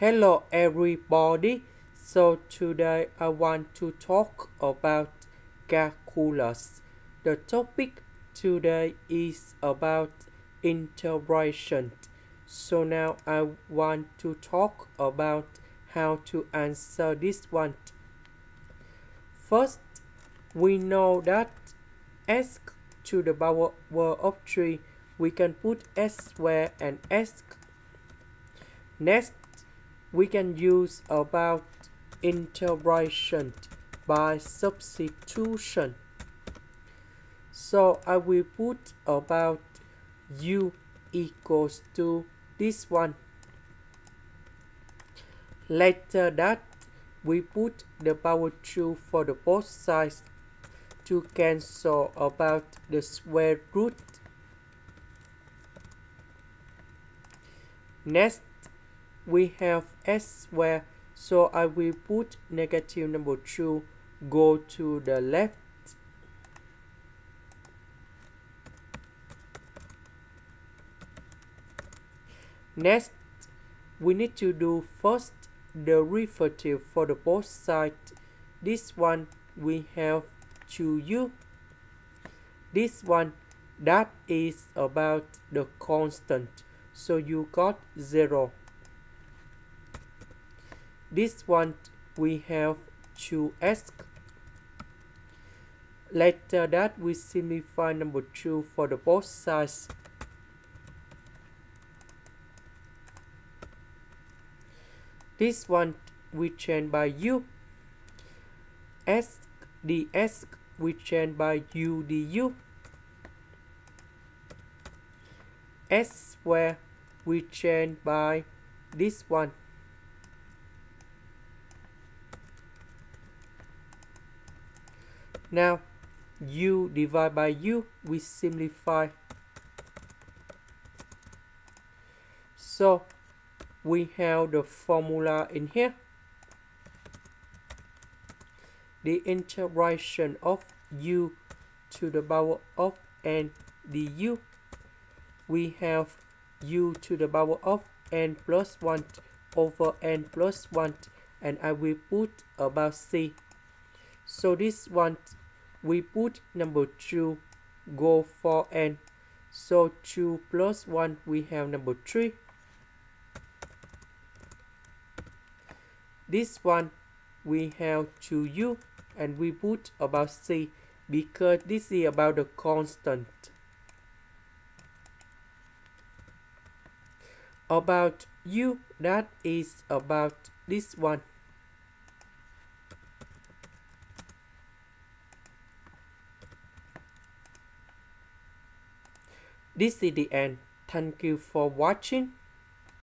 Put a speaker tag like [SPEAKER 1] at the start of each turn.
[SPEAKER 1] Hello everybody. So today I want to talk about calculus. The topic today is about integration. So now I want to talk about how to answer this one. First, we know that s to the power of 3, we can put s squared and s. Next, we can use about integration by substitution. So I will put about u equals to this one. Later that, we put the power 2 for the both sides to cancel about the square root. Next, we have s squared, so I will put negative number 2 go to the left. Next, we need to do first the derivative for the both sides. This one we have 2u. This one, that is about the constant, so you got 0. This one we have 2s. Later that, we simplify number 2 for the both sides. This one we change by u. S ds we change by u du. S squared we change by this one. Now u divided by u, we simplify. So we have the formula in here. The integration of u to the power of n du. We have u to the power of n plus 1 over n plus 1, and I will put about c. So this one, we put number 2 go for n. So 2 plus 1, we have number 3. This one, we have 2u, and we put about c because this is about the constant. About u, that is about this one. This is the end. Thank you for watching.